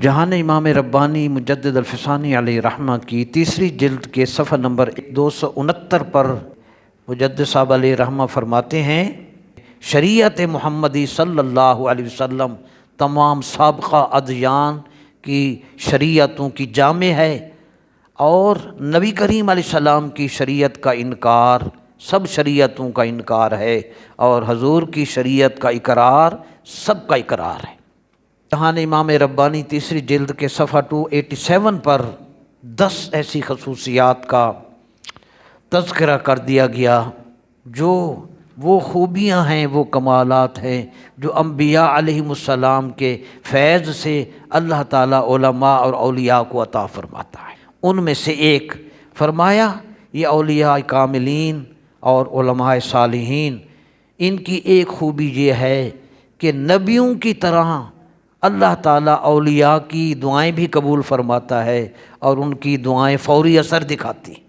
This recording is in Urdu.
جہان امام ربانی مجدد الفسانی علیہ رحمہ کی تیسری جلد کے صفحہ نمبر 269 پر مجدد صاحب علیہ رحمہ فرماتے ہیں، شریعت محمدی صلی اللہ علیہ وسلم تمام سابقہ ادیان کی شریعتوں کی جامع ہے، اور نبی کریم علیہ السلام کی شریعت کا انکار سب شریعتوں کا انکار ہے، اور حضور کی شریعت کا اقرار سب کا اقرار ہے۔ جہان امام ربانی تیسری جلد کے صفحہ 287 پر 10 ایسی خصوصیات کا تذکرہ کر دیا گیا جو وہ خوبیاں ہیں، وہ کمالات ہیں جو انبیاء علیہم السلام کے فیض سے اللہ تعالیٰ علماء اور اولیاء کو عطا فرماتا ہے۔ ان میں سے ایک فرمایا، یہ اولیاء کاملین اور علماء صالحین، ان کی ایک خوبی یہ ہے کہ نبیوں کی طرح اللہ تعالیٰ اولیاء کی دعائیں بھی قبول فرماتا ہے، اور ان کی دعائیں فوری اثر دکھاتی ہیں۔